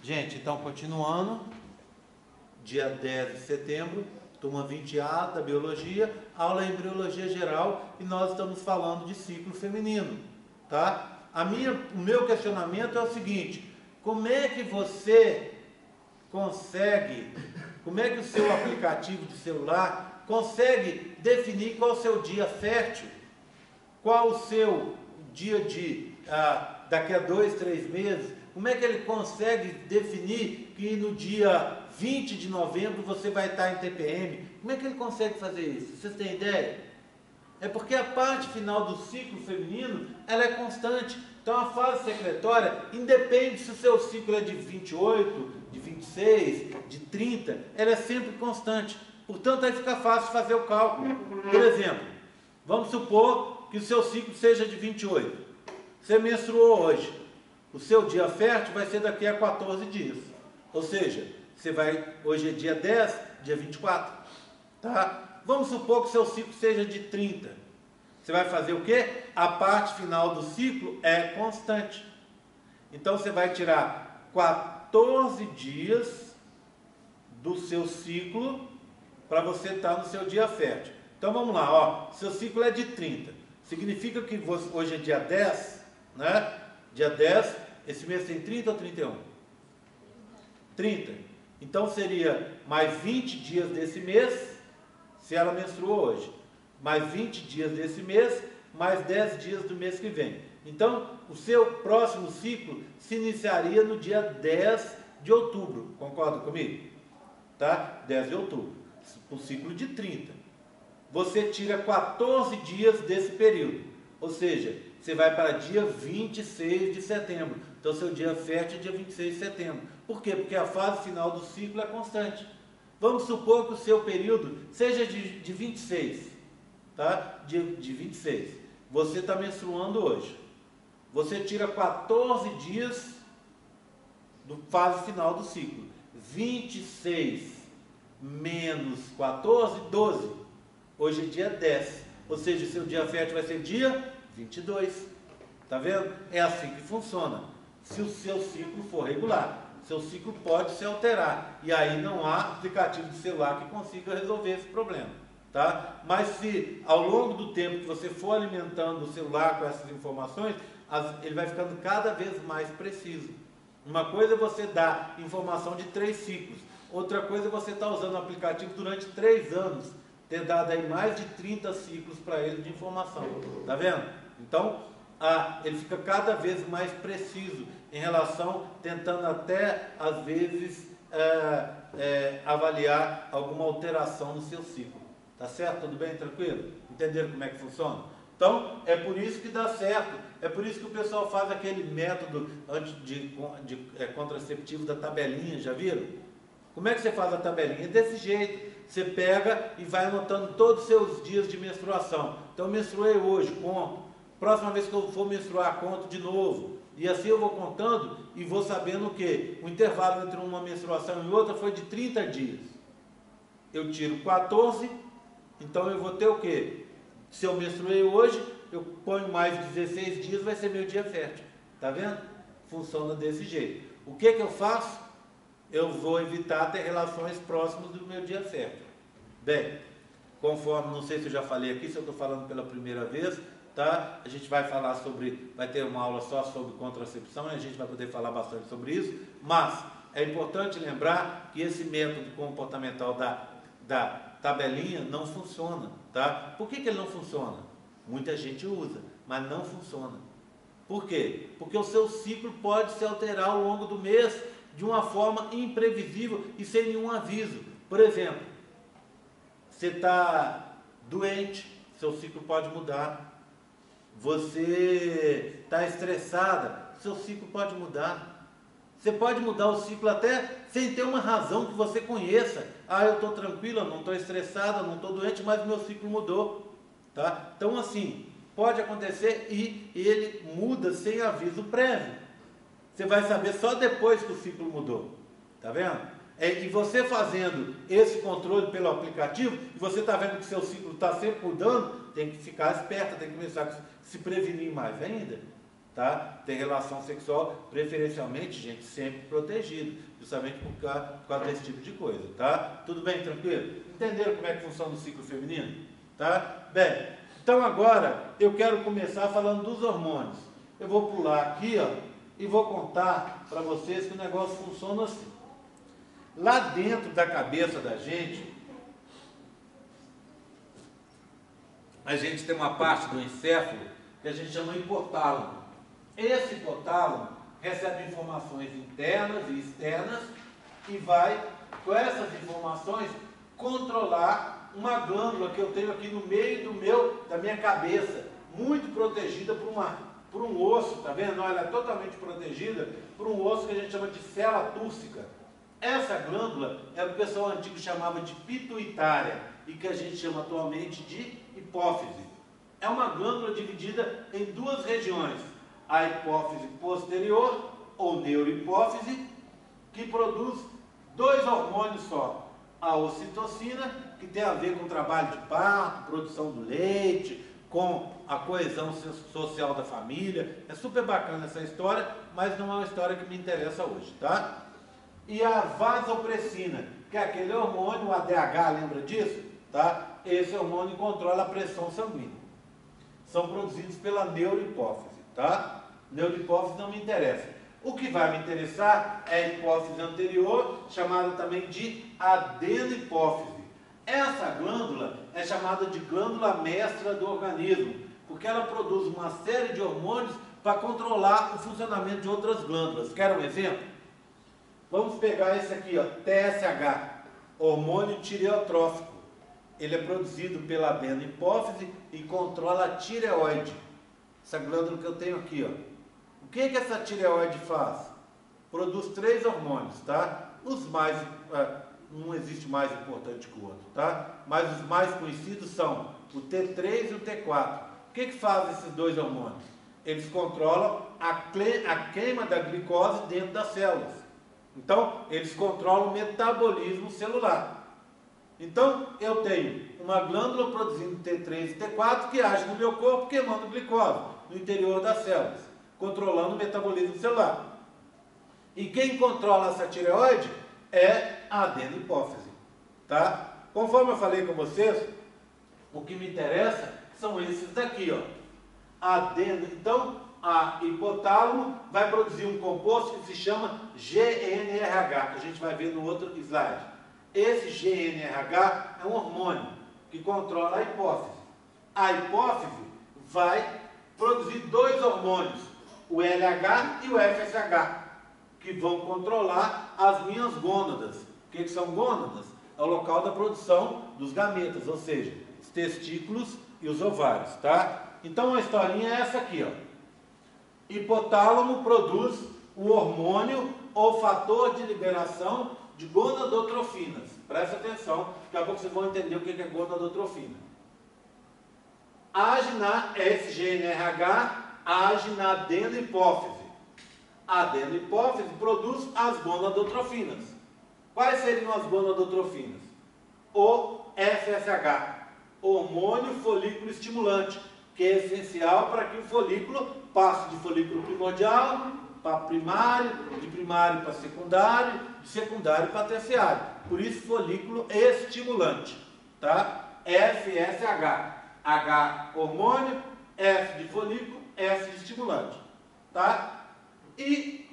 Gente, então continuando, dia 10 de setembro, turma 20A da Biologia, aula em Embriologia Geral, e nós estamos falando de ciclo feminino, tá? O meu questionamento é o seguinte: como é que você consegue, como é que o seu aplicativo de celular consegue definir qual é o seu dia fértil, qual o seu dia daqui a 2, 3 meses, como é que ele consegue definir que no dia 20 de novembro você vai estar em TPM? Como é que ele consegue fazer isso? Vocês têm ideia? É porque a parte final do ciclo feminino, ela é constante. Então a fase secretória, independe se o seu ciclo é de 28, de 26, de 30, ela é sempre constante. Portanto, aí fica fácil fazer o cálculo. Por exemplo, vamos supor que o seu ciclo seja de 28. Você menstruou hoje. O seu dia fértil vai ser daqui a 14 dias. Ou seja, hoje é dia 10, dia 24. Tá? Vamos supor que o seu ciclo seja de 30. Você vai fazer o quê? A parte final do ciclo é constante. Então você vai tirar 14 dias do seu ciclo para você estar no seu dia fértil. Então vamos lá, ó. Seu ciclo é de 30. Significa que hoje é dia 10, né? Dia 10, esse mês tem 30 ou 31? 30. Então seria mais 20 dias desse mês, se ela menstruou hoje. Mais 20 dias desse mês, mais 10 dias do mês que vem. Então, o seu próximo ciclo se iniciaria no dia 10 de outubro. Concorda comigo? Tá? 10 de outubro. O ciclo de 30. Você tira 14 dias desse período. Ou seja, você vai para dia 26 de setembro. Então, seu dia fértil é dia 26 de setembro. Por quê? Porque a fase final do ciclo é constante. Vamos supor que o seu período seja de 26. Tá? De 26. Você está menstruando hoje. Você tira 14 dias do fase final do ciclo. 26 menos 14, 12. Hoje é dia 10. Ou seja, seu dia fértil vai ser dia 22. Tá vendo? É assim que funciona. Se o seu ciclo for regular, seu ciclo pode se alterar. E aí não há aplicativo de celular que consiga resolver esse problema. Tá? Mas se ao longo do tempo que você for alimentando o celular com essas informações, ele vai ficando cada vez mais preciso. Uma coisa é você dar informação de 3 ciclos, outra coisa é você estar usando o aplicativo durante 3 anos, ter dado aí mais de 30 ciclos para ele de informação. Tá vendo? Então, ele fica cada vez mais preciso em relação, tentando até às vezes avaliar alguma alteração no seu ciclo. Tá certo? Tudo bem? Tranquilo? Entenderam como é que funciona? Então, é por isso que dá certo. É por isso que o pessoal faz aquele método contraceptivo da tabelinha, já viram? Como é que você faz a tabelinha? Desse jeito. Você pega e vai anotando todos os seus dias de menstruação. Então, eu menstruei hoje, conto. Próxima vez que eu for menstruar, conto de novo. E assim eu vou contando e vou sabendo o quê? O intervalo entre uma menstruação e outra foi de 30 dias. Eu tiro 14. Então eu vou ter o quê? Se eu menstruei hoje, eu ponho mais 16 dias, vai ser meu dia fértil. Tá vendo? Funciona desse jeito. O que eu faço? Eu vou evitar ter relações próximas do meu dia fértil. Bem, conforme, não sei se eu já falei aqui, se eu estou falando pela primeira vez, tá? A gente vai falar vai ter uma aula só sobre contracepção, e a gente vai poder falar bastante sobre isso, mas é importante lembrar que esse método comportamental da tabelinha não funciona, tá? Por que ele não funciona? Muita gente usa, mas não funciona. Por quê? Porque o seu ciclo pode se alterar ao longo do mês de uma forma imprevisível e sem nenhum aviso. Por exemplo, você está doente, seu ciclo pode mudar. Você está estressada, seu ciclo pode mudar. Você pode mudar o ciclo até sem ter uma razão que você conheça. Eu estou tranquila, não estou estressada, não estou doente, mas meu ciclo mudou. Tá? Então, assim, pode acontecer e ele muda sem aviso prévio. Você vai saber só depois que o ciclo mudou. Tá vendo? E você fazendo esse controle pelo aplicativo, e você está vendo que seu ciclo está sempre mudando, tem que ficar esperto, tem que começar a se prevenir mais ainda. tá? Ter relação sexual, preferencialmente, gente, sempre protegido, justamente por causa desse tipo de coisa, tá? Tudo bem, tranquilo? Entenderam como é que funciona o ciclo feminino? Tá? Bem, então agora eu quero começar falando dos hormônios. Eu vou pular aqui, ó, e vou contar para vocês que o negócio funciona assim. Lá dentro da cabeça da gente, a gente tem uma parte do encéfalo que a gente chama de hipotálamo. Esse hipotálamo recebe informações internas e externas e vai, com essas informações, controlar uma glândula que eu tenho aqui no meio da minha cabeça, muito protegida por um osso, tá vendo? Ela é totalmente protegida por um osso que a gente chama de célula túrcica. Essa glândula é o que o pessoal antigo chamava de pituitária e que a gente chama atualmente de hipófise. É uma glândula dividida em duas regiões, a hipófise posterior, ou neurohipófise, que produz dois hormônios só, a ocitocina, que tem a ver com o trabalho de parto, produção do leite, com a coesão social da família. É super bacana essa história, mas não é uma história que me interessa hoje, tá? E a vasopressina, que é aquele hormônio, o ADH, lembra disso? Tá? Esse hormônio controla a pressão sanguínea. São produzidos pela neurohipófise, tá? Neurohipófise não me interessa. O que vai me interessar é a hipófise anterior, chamada também de adenohipófise. Essa glândula é chamada de glândula mestra do organismo, porque ela produz uma série de hormônios para controlar o funcionamento de outras glândulas. Quer um exemplo? Vamos pegar esse aqui, ó, TSH, hormônio tireotrófico. Ele é produzido pela adenohipófise e controla a tireoide. Essa glândula que eu tenho aqui, ó. O que essa tireoide faz? Produz 3 hormônios, tá? Os mais, não existe mais importante que o outro, tá? Mas os mais conhecidos são o T3 e o T4. O que fazem esses 2 hormônios? Eles controlam a queima da glicose dentro das células. Então, eles controlam o metabolismo celular. Então, eu tenho uma glândula produzindo T3 e T4 que age no meu corpo queimando glicose no interior das células, controlando o metabolismo celular. E quem controla essa tireoide é a adenohipófise, tá? Conforme eu falei com vocês, o que me interessa são esses daqui, ó. Então, a hipotálamo vai produzir um composto que se chama GNRH, que a gente vai ver no outro slide. Esse GNRH é um hormônio que controla a hipófise. A hipófise vai produzir 2 hormônios, o LH e o FSH, que vão controlar as minhas gônadas. O que são gônadas? É o local da produção dos gametas, ou seja, os testículos e os ovários, tá? Então a historinha é essa aqui, ó. Hipotálamo produz o hormônio ou fator de liberação de gonadotrofinas. Presta atenção, daqui a pouco vocês vão entender o que é gonadotrofina. Age na SGNRH, age na adenohipófise. A adenohipófise produz as gonadotrofinas. Quais seriam as gonadotrofinas? O FSH, hormônio folículo estimulante, que é essencial para que o folículo passe de folículo primordial para primário, de primário para secundário, de secundário para terciário. Por isso, folículo estimulante, tá? FSH. H, hormônio, F de folículo, S de estimulante, tá? E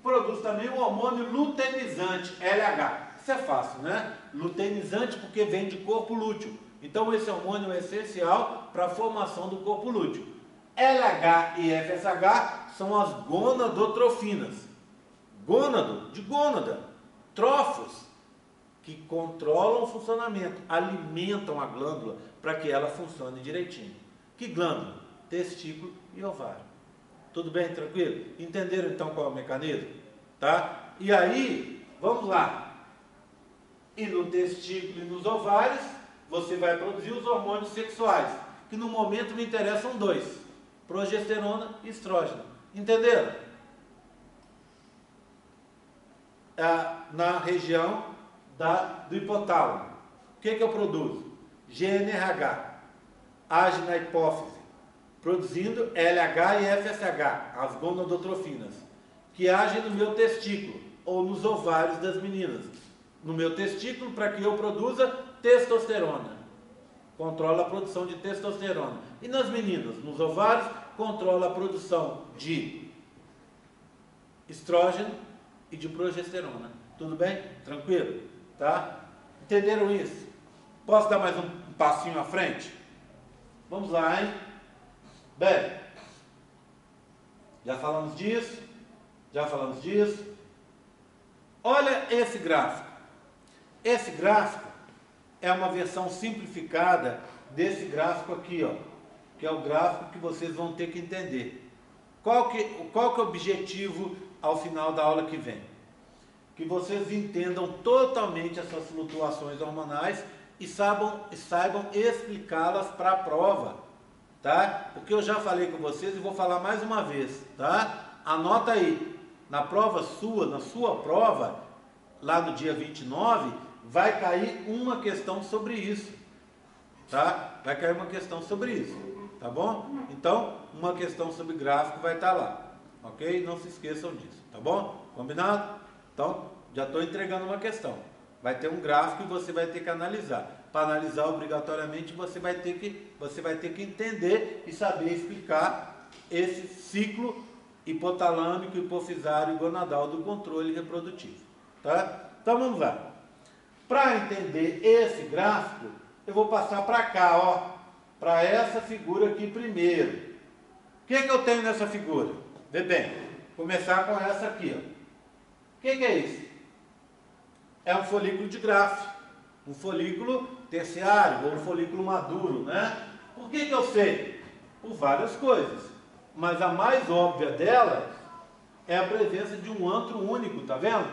produz também o hormônio luteinizante, LH. Isso é fácil, né? Luteinizante porque vem de corpo lúteo. Então, esse hormônio é essencial para a formação do corpo lúteo. LH e FSH são as gonadotrofinas. Gônado, de gônada. Trófos, que controlam o funcionamento, alimentam a glândula para que ela funcione direitinho. Que glândula? Testículo e ovário. Tudo bem? Tranquilo? Entenderam então qual é o mecanismo? Tá? E aí, vamos lá. E no testículo e nos ovários, você vai produzir os hormônios sexuais, que no momento me interessam 2, progesterona e estrógeno. Entenderam? Na região do hipotálamo. O que eu produzo? GNRH, age na hipófise, produzindo LH e FSH, as gonadotrofinas, que agem no meu testículo ou nos ovários das meninas. No meu testículo, para que eu produza testosterona. Controla a produção de testosterona. E nas meninas, nos ovários, controla a produção de estrógeno e de progesterona. Tudo bem? Tranquilo? Tá? Entenderam isso? Posso dar mais um passinho à frente? Vamos lá, hein? Bem, já falamos disso. Já falamos disso. Olha esse gráfico. Esse gráfico é uma versão simplificada desse gráfico aqui, ó, que é o gráfico que vocês vão ter que entender. Qual que é o objetivo ao final da aula que vem? Que vocês entendam totalmente essas flutuações hormonais e saibam explicá-las para a prova, tá? Porque eu já falei com vocês e vou falar mais uma vez, tá? Anota aí, na prova sua, na sua prova, lá no dia 29, vai cair uma questão sobre isso, tá? Vai cair uma questão sobre isso, tá bom? Então, uma questão sobre gráfico vai estar lá, ok? Não se esqueçam disso, tá bom? Combinado? Então, já estou entregando uma questão. Vai ter um gráfico e você vai ter que analisar. Para analisar obrigatoriamente, você vai ter que entender e saber explicar esse ciclo hipotalâmico, hipofisário e gonadal do controle reprodutivo, tá? Então vamos lá. Para entender esse gráfico, eu vou passar para cá, ó, para essa figura aqui primeiro. O que eu tenho nessa figura? Vê bem, começar com essa aqui, ó. O que é isso? É um folículo de Graft, um folículo terciário ou um folículo maduro, né? Por que eu sei? Por várias coisas, mas a mais óbvia dela é a presença de um antro único, tá vendo?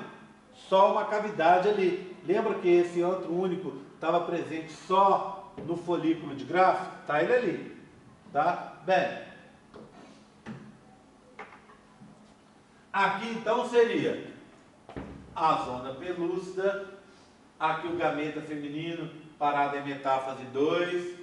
Só uma cavidade ali. Lembra que esse antro único estava presente só no folículo de Graft? Tá ele ali, tá? Bem, aqui então seria a zona pelúcida, aqui o gameta feminino parado em metáfase 2,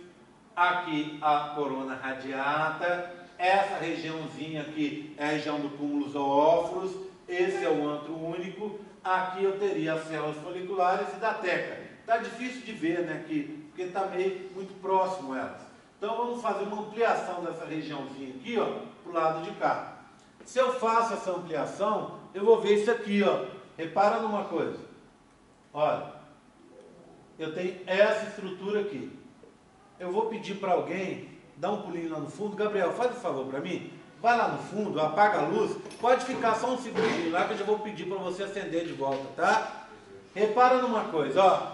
aqui a corona radiata, essa regiãozinha aqui é a região do cúmulo zoóforos, esse é o antro único, aqui eu teria as células foliculares e da teca. Tá difícil de ver, né, aqui, porque está meio muito próximo elas. Então vamos fazer uma ampliação dessa regiãozinha aqui, ó, pro lado de cá. Se eu faço essa ampliação, eu vou ver isso aqui, ó. Repara numa coisa, olha, eu tenho essa estrutura aqui. Eu vou pedir para alguém dar um pulinho lá no fundo. Gabriel, faz um favor para mim, vai lá no fundo, apaga a luz, pode ficar só um segundinho lá que eu já vou pedir para você acender de volta, tá? Repara numa coisa, ó,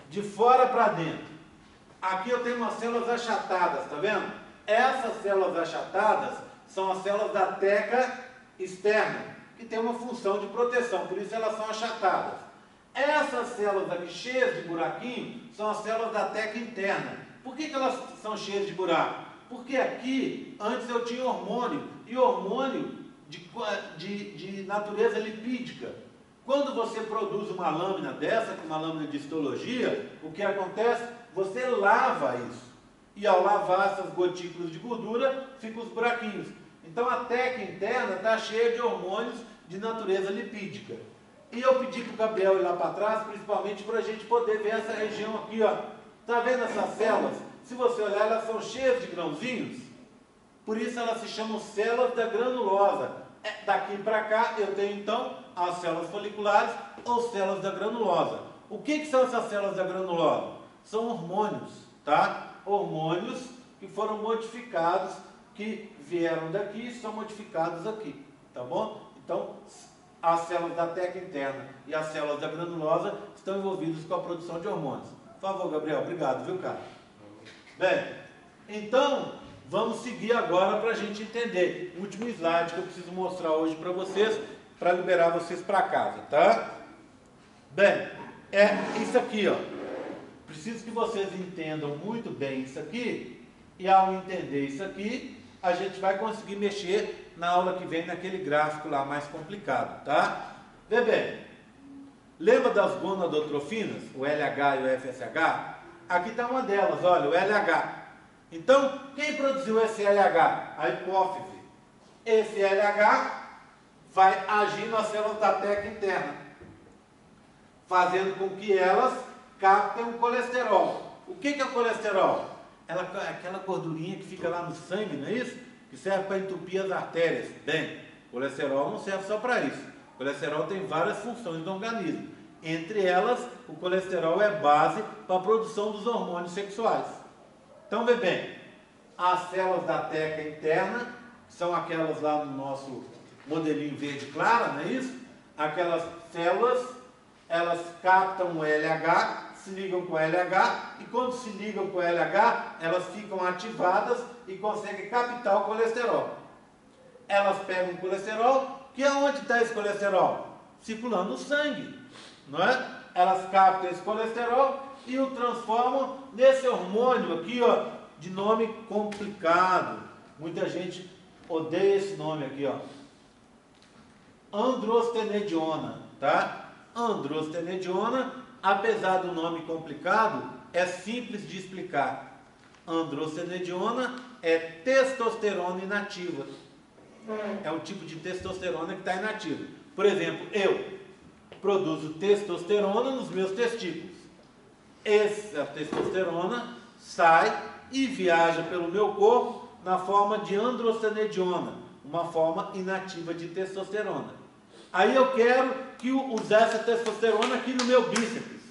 de fora para dentro. Aqui eu tenho umas células achatadas, tá vendo? Essas células achatadas são as células da teca externa, que tem uma função de proteção, por isso elas são achatadas. Essas células aqui cheias de buraquinho são as células da teca interna. Por que elas são cheias de buraco? Porque aqui, antes eu tinha hormônio, e hormônio de natureza lipídica. Quando você produz uma lâmina dessa, uma lâmina de histologia, o que acontece? Você lava isso. E ao lavar essas gotículas de gordura, ficam os buraquinhos. Então a teca interna está cheia de hormônios de natureza lipídica. E eu pedi para o Gabriel ir lá para trás, principalmente para a gente poder ver essa região aqui, ó. Está vendo essas células? Se você olhar, elas são cheias de grãozinhos. Por isso elas se chamam células da granulosa. Daqui para cá eu tenho então as células foliculares ou células da granulosa. O que são essas células da granulosa? São hormônios, tá? Hormônios que foram modificados, que vieram daqui e são modificados aqui, tá bom? Então, as células da teca interna e as células da granulosa estão envolvidas com a produção de hormônios. Por favor, Gabriel, obrigado, viu, cara? Bem, então, vamos seguir agora para a gente entender. O último slide que eu preciso mostrar hoje para vocês, para liberar vocês para casa, tá? Bem, é isso aqui, ó. Preciso que vocês entendam muito bem isso aqui, e ao entender isso aqui, a gente vai conseguir mexer na aula que vem naquele gráfico lá mais complicado, tá? Vê bem, lembra das gonadotrofinas, o LH e o FSH? Aqui está uma delas, olha, o LH. Então, quem produziu esse LH? A hipófise. Esse LH vai agir nas células da teca interna, fazendo com que elas captem o colesterol. O que é o colesterol? Aquela gordurinha que fica lá no sangue, não é isso? Que serve para entupir as artérias. Bem, o colesterol não serve só para isso. O colesterol tem várias funções no organismo. Entre elas, o colesterol é base para a produção dos hormônios sexuais. Então, vê bem, as células da teca interna, que são aquelas lá no nosso modelinho verde claro, não é isso? Aquelas células, elas captam o LH, se ligam com o LH, e quando se ligam com o LH, elas ficam ativadas e conseguem captar o colesterol. Elas pegam o colesterol, que é onde está esse colesterol? Circulando no sangue, não é? Elas captam esse colesterol e o transformam nesse hormônio aqui, ó, de nome complicado. Muita gente odeia esse nome aqui, ó. Androstenediona, tá? Androstenediona, apesar do nome complicado, é simples de explicar. Androstenediona é testosterona inativa. É um tipo de testosterona que está inativa. Por exemplo, eu produzo testosterona nos meus testículos. Essa testosterona sai e viaja pelo meu corpo na forma de androstenediona, uma forma inativa de testosterona. Aí eu quero usar essa testosterona aqui no meu bíceps.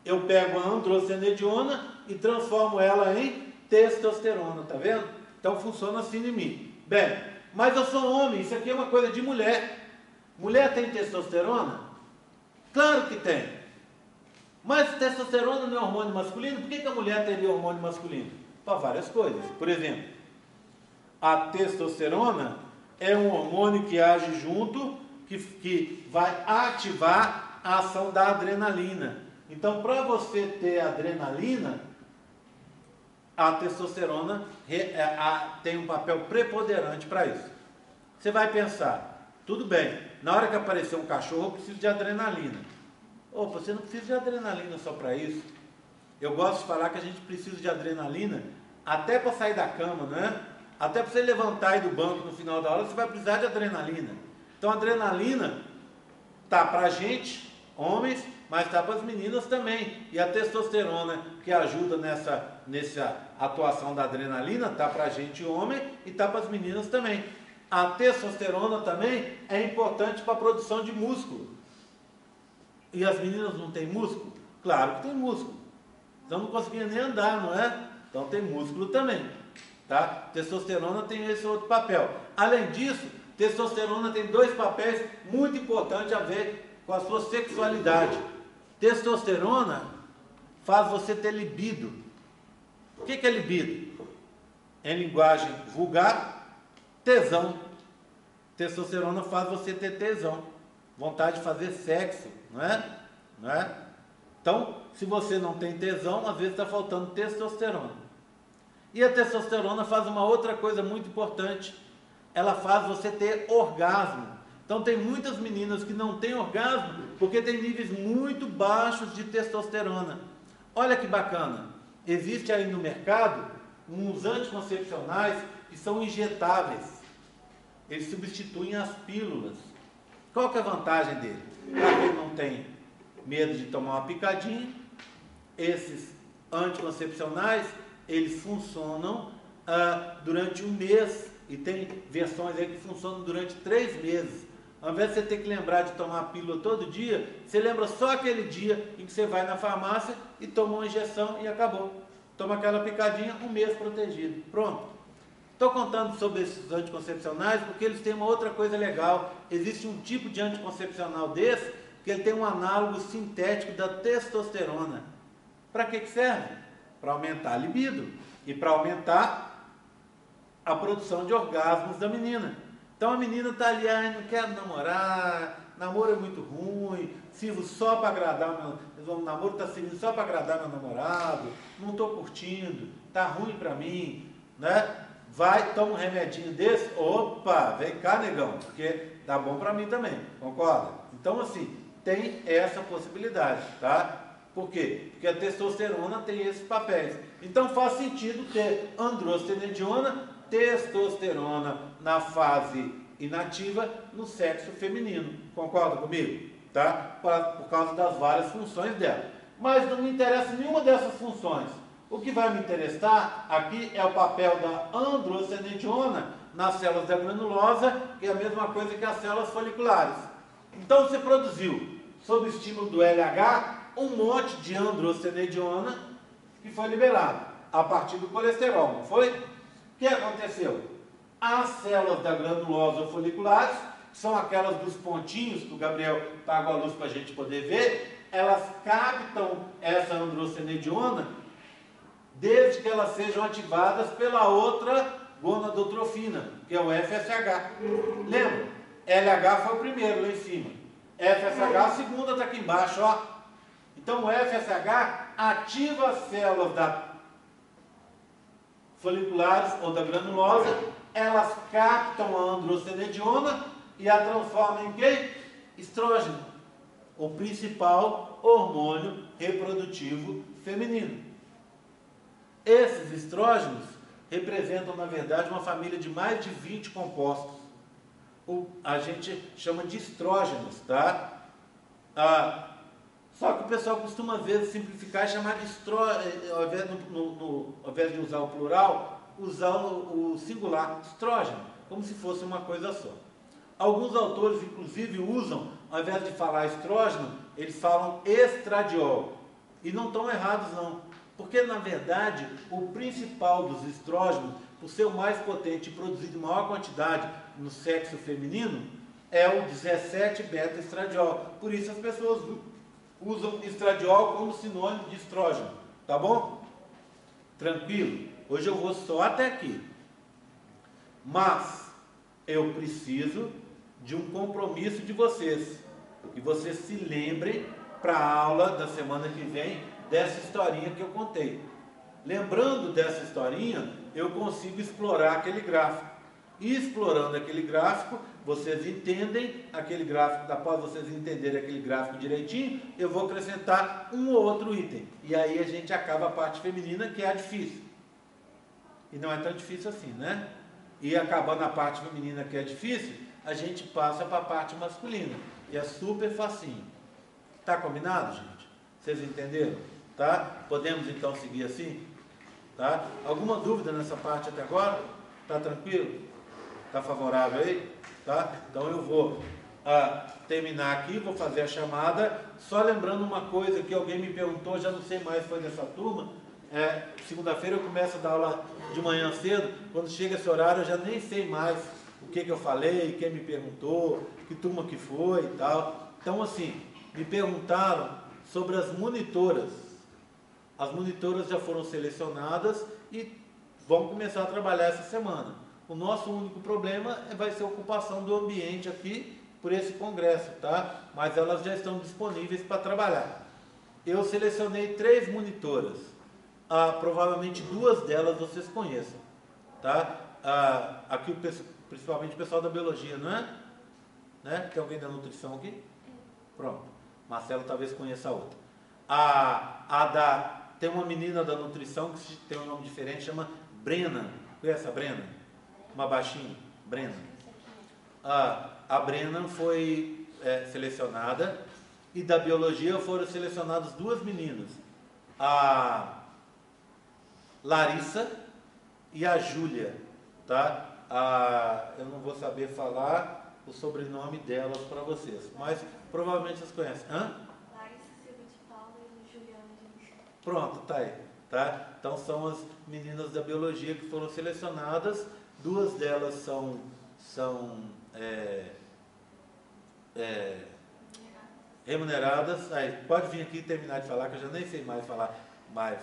Eu pego a androstenediona e transformo ela em testosterona, tá vendo? Então funciona assim em mim. Bem, mas eu sou homem, isso aqui é uma coisa de mulher. Mulher tem testosterona? Claro que tem. Mas testosterona não é hormônio masculino? Por que a mulher teria hormônio masculino? Para várias coisas. Por exemplo, a testosterona é um hormônio que age junto, que vai ativar a ação da adrenalina. Então, para você ter adrenalina, a testosterona tem um papel preponderante para isso. Você vai pensar, tudo bem, na hora que aparecer um cachorro, eu preciso de adrenalina. Opa, você não precisa de adrenalina só para isso. Eu gosto de falar que a gente precisa de adrenalina até para sair da cama, não é? Até para você levantar e ir do banco no final da aula, você vai precisar de adrenalina. Então, a adrenalina está para a gente, homens, mas está para as meninas também. E a testosterona, que ajuda nessa atuação da adrenalina, está para a gente, homem, e está para as meninas também. A testosterona também é importante para a produção de músculo. E as meninas não têm músculo? Claro que tem músculo. Então não conseguia nem andar, não é? Então tem músculo também. Tá? Testosterona tem esse outro papel. Além disso, testosterona tem dois papéis muito importantes a ver com a sua sexualidade. Testosterona faz você ter libido. O que é libido? Em linguagem vulgar, tesão. Testosterona faz você ter tesão, vontade de fazer sexo, não é? Não é? Então, se você não tem tesão, às vezes está faltando testosterona. E a testosterona faz uma outra coisa muito importante. Ela faz você ter orgasmo. Então tem muitas meninas que não têm orgasmo porque têm níveis muito baixos de testosterona. Olha que bacana. Existe aí no mercado uns anticoncepcionais que são injetáveis. Eles substituem as pílulas. Qual que é a vantagem dele? Para quem não tem medo de tomar uma picadinha, esses anticoncepcionais, eles funcionam durante um mês. E tem versões aí que funcionam durante 3 meses. Ao invés de você ter que lembrar de tomar a pílula todo dia, você lembra só aquele dia em que você vai na farmácia e toma uma injeção e acabou. Toma aquela picadinha, um mês protegido. Pronto. Estou contando sobre esses anticoncepcionais porque eles têm uma outra coisa legal. Existe um tipo de anticoncepcional desse que ele tem um análogo sintético da testosterona. Para que serve? Para aumentar a libido e para aumentar a produção de orgasmos da menina. Então a menina está ali, não quero namorar, namoro é muito ruim, sirvo só para agradar o namoro está servindo só para agradar meu namorado, não estou curtindo, está ruim para mim, né? Vai, toma um remedinho desse, opa, vem cá, negão, porque dá bom para mim também, concorda? Então assim, tem essa possibilidade, tá? Por quê? Porque a testosterona tem esses papéis. Então faz sentido ter androstenediona, testosterona na fase inativa no sexo feminino. Concorda comigo? Tá? Por causa das várias funções dela. Mas não me interessa nenhuma dessas funções. O que vai me interessar aqui é o papel da androstenediona nas células da granulosa, que é a mesma coisa que as células foliculares. Então você produziu, sob estímulo do LH, um monte de androstenediona que foi liberado a partir do colesterol, não foi? O que aconteceu? As células da granulosa foliculares, que são aquelas dos pontinhos que o Gabriel pagou a luz para a gente poder ver, elas captam essa androstenediona desde que elas sejam ativadas pela outra gonadotrofina, que é o FSH. Lembra? LH foi o primeiro lá em cima. FSH a segunda está aqui embaixo, ó. Então o FSH ativa as células foliculares ou da granulosa, elas captam a androstenediona e a transformam em quê? Estrógeno, o principal hormônio reprodutivo feminino. Esses estrógenos representam, na verdade, uma família de mais de 20 compostos. A gente chama de estrógenos, tá? Só que o pessoal costuma, às vezes, simplificar e chamar de estrógeno, ao invés de usar o plural, usar o singular, estrógeno, como se fosse uma coisa só. Alguns autores, inclusive, usam, ao invés de falar estrógeno, eles falam estradiol. E não estão errados, não. Porque, na verdade, o principal dos estrógenos, por ser o mais potente e produzido em maior quantidade no sexo feminino, é o 17-beta-estradiol. Por isso as pessoas usam estradiol como sinônimo de estrógeno. Tá bom? Tranquilo? Hoje eu vou só até aqui. Mas eu preciso de um compromisso de vocês. Que vocês se lembrem para a aula da semana que vem dessa historinha que eu contei. Lembrando dessa historinha, eu consigo explorar aquele gráfico. E explorando aquele gráfico, vocês entendem aquele gráfico. Após vocês entenderem aquele gráfico direitinho, eu vou acrescentar um ou outro item. E aí a gente acaba a parte feminina, que é a difícil. E não é tão difícil assim, né? E acabando a parte feminina, que é difícil, a gente passa para a parte masculina. E é super facinho. Tá combinado, gente? Vocês entenderam? Tá? Podemos então seguir assim? Tá? Alguma dúvida nessa parte até agora? Tá tranquilo? Tá favorável aí? Tá? Então eu vou terminar aqui, vou fazer a chamada. Só lembrando uma coisa que alguém me perguntou, já não sei mais, foi dessa turma. Segunda-feira eu começo a dar aula de manhã cedo. Quando chega esse horário eu já nem sei mais o que eu falei, quem me perguntou, que turma que foi e tal. Então assim, me perguntaram sobre as monitoras. As monitoras já foram selecionadas e vão começar a trabalhar essa semana. O nosso único problema vai ser a ocupação do ambiente aqui por esse congresso, tá? Mas elas já estão disponíveis para trabalhar. Eu selecionei 3 monitoras. Provavelmente 2 delas vocês conheçam, tá? Aqui principalmente o pessoal da biologia, não é? Né? Tem alguém da nutrição aqui? Pronto. Marcelo talvez conheça a outra. Tem uma menina da nutrição que tem um nome diferente, chama Brena. Conhece a Brena? Uma baixinha, Brena. A Brena foi selecionada, e da biologia foram selecionadas 2 meninas, a Larissa e a Júlia, tá? Eu não vou saber falar o sobrenome delas para vocês, mas provavelmente vocês conhecem. Larissa Silva de Paula e Juliana de... Pronto, tá aí, tá? Então são as meninas da biologia que foram selecionadas. 2 delas são remuneradas. Aí, pode vir aqui e terminar de falar, que eu já nem sei mais falar mais.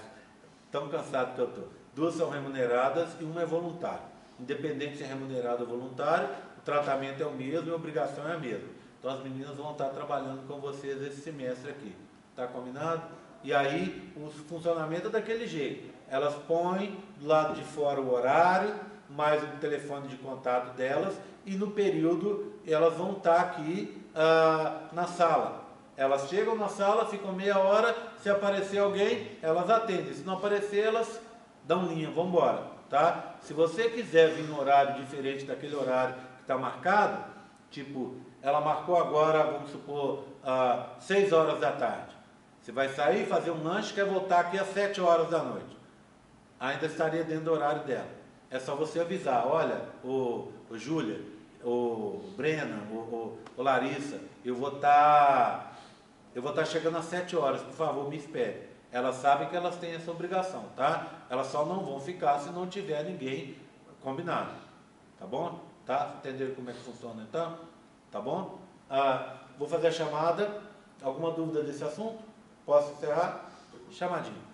Tão cansado que eu estou. 2 são remuneradas e uma é voluntária. Independente se é remunerado ou voluntário, o tratamento é o mesmo e a obrigação é a mesma. Então as meninas vão estar trabalhando com vocês esse semestre aqui. Tá combinado? E aí o funcionamento é daquele jeito. Elas põem do lado de fora o horário, mais o telefone de contato delas, e no período elas vão estar aqui na sala. Elas chegam na sala, ficam meia hora, se aparecer alguém, elas atendem. Se não aparecer, elas dão linha, vão embora, tá? Se você quiser vir no horário diferente daquele horário que está marcado, tipo, ela marcou agora, vamos supor, 6 horas da tarde. Você vai sair, fazer um lanche, quer voltar aqui às 7 horas da noite. Ainda estaria dentro do horário dela. É só você avisar, olha, o Júlia, o Brena, o Larissa, eu vou estar chegando às 7 horas, por favor, me espere. Elas sabem que elas têm essa obrigação, tá? Elas só não vão ficar se não tiver ninguém combinado, tá bom? Tá? Entenderam como é que funciona então? Tá bom? Vou fazer a chamada. Alguma dúvida desse assunto? Posso encerrar? Chamadinho.